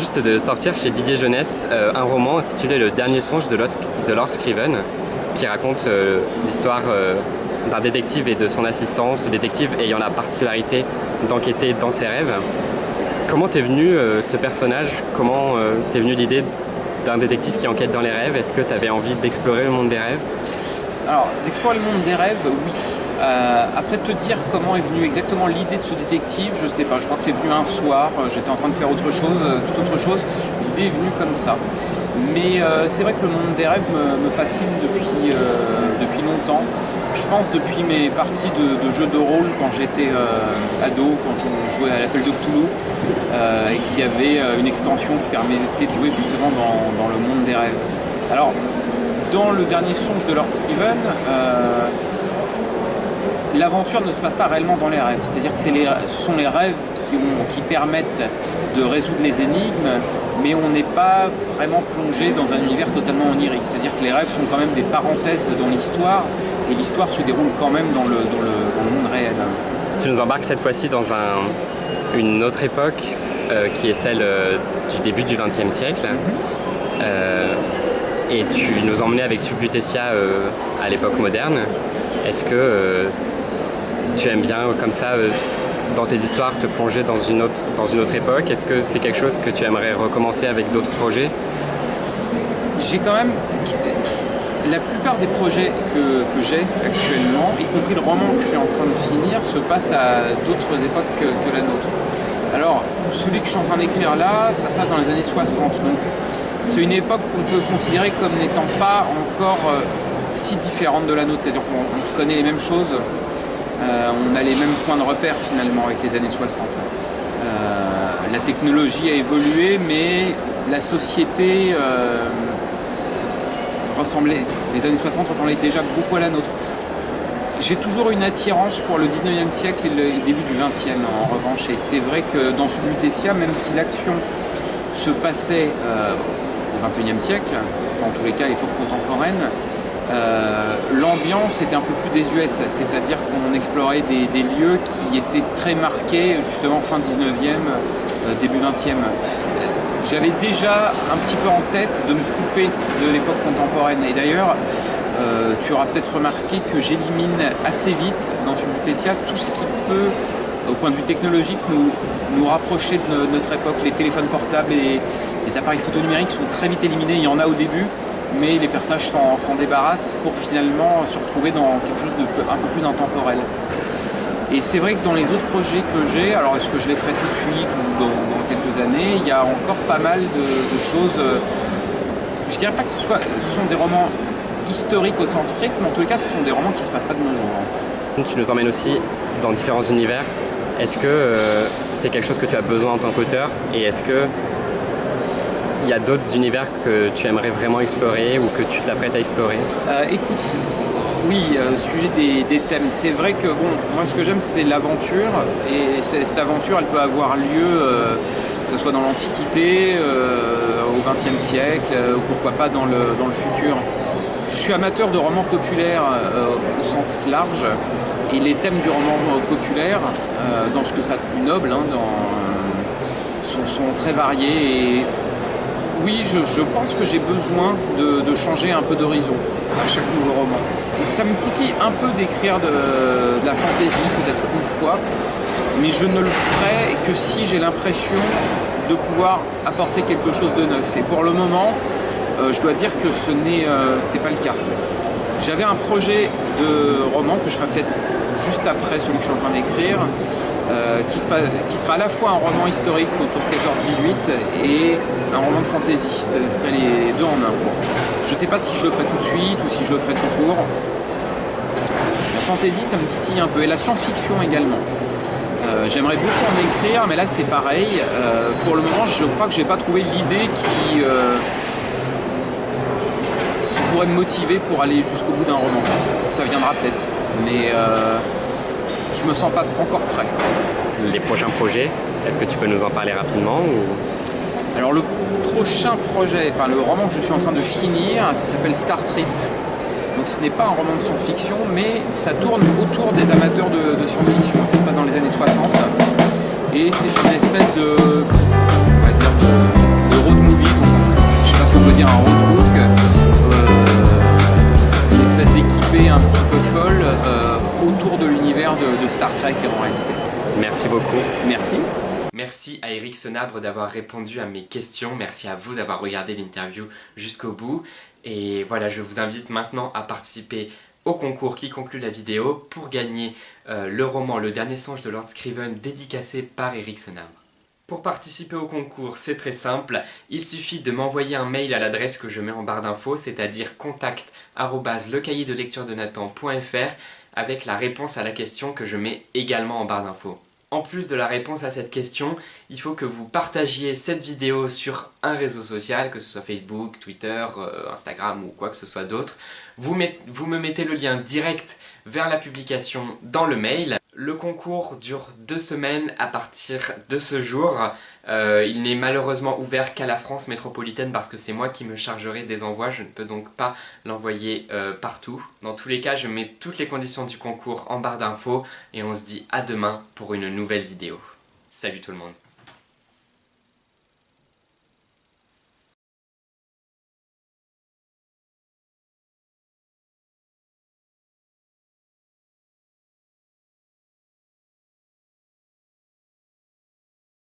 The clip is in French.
juste de sortir chez Didier Jeunesse un roman intitulé Le dernier songe de Lord Scriven, qui raconte l'histoire d'un détective et de son assistant, ce détective ayant la particularité d'enquêter dans ses rêves. Comment t'es venu ce personnage? Comment t'es venu l'idée d'un détective qui enquête dans les rêves? Est-ce que tu avais envie d'explorer le monde des rêves? Alors, d'explorer le monde des rêves, oui. Après te dire comment est venue exactement l'idée de ce détective, je sais pas. Je crois que c'est venu un soir, j'étais en train de faire autre chose, toute autre chose. L'idée est venue comme ça. Mais c'est vrai que le monde des rêves me fascine depuis longtemps. Je pense depuis mes parties de jeux de rôle quand j'étais ado, quand je jouais à l'Appel de Cthulhu, et qu'il y avait une extension qui permettait de jouer justement dans le monde des rêves. Alors, dans le dernier songe de Lord Scriven, l'aventure ne se passe pas réellement dans les rêves. C'est-à-dire que ce sont les rêves qui permettent de résoudre les énigmes, mais on n'est pas vraiment plongé dans un univers totalement onirique. C'est-à-dire que les rêves sont quand même des parenthèses dans l'histoire, et l'histoire se déroule quand même dans le monde réel. Tu nous embarques cette fois-ci dans une autre époque, qui est celle du début du XXe siècle. Et tu nous emmenais avec Subbuteccia à l'époque moderne. Est-ce que tu aimes bien comme ça, dans tes histoires, te plonger dans une autre époque? Est-ce que c'est quelque chose que tu aimerais recommencer avec d'autres projets? J'ai quand même... La plupart des projets que j'ai actuellement, y compris le roman que je suis en train de finir, se passe à d'autres époques que la nôtre. Alors, celui que je suis en train d'écrire là, ça se passe dans les années 60. Donc, c'est une époque qu'on peut considérer comme n'étant pas encore si différente de la nôtre. C'est-à-dire qu'on reconnaît les mêmes choses, on a les mêmes points de repère finalement avec les années 60. La technologie a évolué, mais la société des années 60 ressemblait déjà beaucoup à la nôtre. J'ai toujours une attirance pour le 19e siècle et le début du 20e en revanche. Et c'est vrai que dans Subbuteccia, même si l'action se passait au 21e siècle, enfin en tous les cas à l'époque contemporaine, l'ambiance était un peu plus désuète, c'est-à-dire qu'on explorait des lieux qui étaient très marqués justement fin 19e, début 20e. J'avais déjà un petit peu en tête de me couper de l'époque contemporaine, et d'ailleurs tu auras peut-être remarqué que j'élimine assez vite dans Subbuteccia tout ce qui peut, au point de vue technologique, nous rapprocher de notre époque. Les téléphones portables et les appareils photo numériques sont très vite éliminés, il y en a au début, mais les personnages s'en débarrassent pour finalement se retrouver dans quelque chose un peu plus intemporel. Et c'est vrai que dans les autres projets que j'ai, alors est-ce que je les ferai tout de suite ou dans quelques années, il y a encore pas mal de choses. Je dirais pas que ce sont des romans historiques au sens strict, mais en tous les cas ce sont des romans qui se passent pas de nos jours. Tu nous emmènes aussi dans différents univers. Est-ce que c'est quelque chose que tu as besoin en tant qu'auteur, et est-ce que il y a d'autres univers que tu aimerais vraiment explorer ou que tu t'apprêtes à explorer? Écoute, oui, sujet des thèmes. C'est vrai que bon, moi ce que j'aime c'est l'aventure, et cette aventure elle peut avoir lieu que ce soit dans l'Antiquité, au XXe siècle, ou pourquoi pas dans le futur. Je suis amateur de romans populaires au sens large, et les thèmes du roman populaire, dans ce que ça a de plus noble, sont très variés. Et oui, je pense que j'ai besoin de changer un peu d'horizon à chaque nouveau roman. Et ça me titille un peu d'écrire de la fantaisie, peut-être une fois, mais je ne le ferai que si j'ai l'impression de pouvoir apporter quelque chose de neuf. Et pour le moment, je dois dire que c'est pas le cas. J'avais un projet de roman que je ferai peut-être juste après celui que je suis en train d'écrire, qui sera à la fois un roman historique autour de 14-18 et un roman de fantasy. Ce seraient les deux en un. Je ne sais pas si je le ferai tout de suite ou si je le ferai tout court. La fantasy, ça me titille un peu, et la science-fiction également. J'aimerais beaucoup en écrire, mais là c'est pareil. Pour le moment, je crois que j'ai pas trouvé l'idée qui pourrait me motiver pour aller jusqu'au bout d'un roman. Ça viendra peut-être, mais je me sens pas encore prêt. Les prochains projets, est-ce que tu peux nous en parler rapidement ou... Alors le prochain projet, enfin le roman que je suis en train de finir, ça s'appelle Star Trip. Donc ce n'est pas un roman de science-fiction, mais ça tourne autour des amateurs de science-fiction. Ça se passe dans les années 60. Et c'est une espèce de, on va dire, choisir un roadbook, une espèce d'équipée un petit peu folle autour de l'univers de Star Trek en réalité. Merci beaucoup. Merci. Merci à Eric Senabre d'avoir répondu à mes questions, merci à vous d'avoir regardé l'interview jusqu'au bout. Et voilà, je vous invite maintenant à participer au concours qui conclut la vidéo pour gagner le roman Le Dernier Songe de Lord Scriven dédicacé par Eric Senabre. Pour participer au concours, c'est très simple, il suffit de m'envoyer un mail à l'adresse que je mets en barre d'infos, c'est-à-dire contact@lecahier-de-lecture-de-Nathan.fr avec la réponse à la question que je mets également en barre d'infos. En plus de la réponse à cette question, il faut que vous partagiez cette vidéo sur un réseau social, que ce soit Facebook, Twitter, Instagram ou quoi que ce soit d'autre. Vous me mettez le lien direct vers la publication dans le mail. Le concours dure 2 semaines à partir de ce jour. Il n'est malheureusement ouvert qu'à la France métropolitaine parce que c'est moi qui me chargerai des envois, je ne peux donc pas l'envoyer partout. Dans tous les cas, je mets toutes les conditions du concours en barre d'infos et on se dit à demain pour une nouvelle vidéo. Salut tout le monde!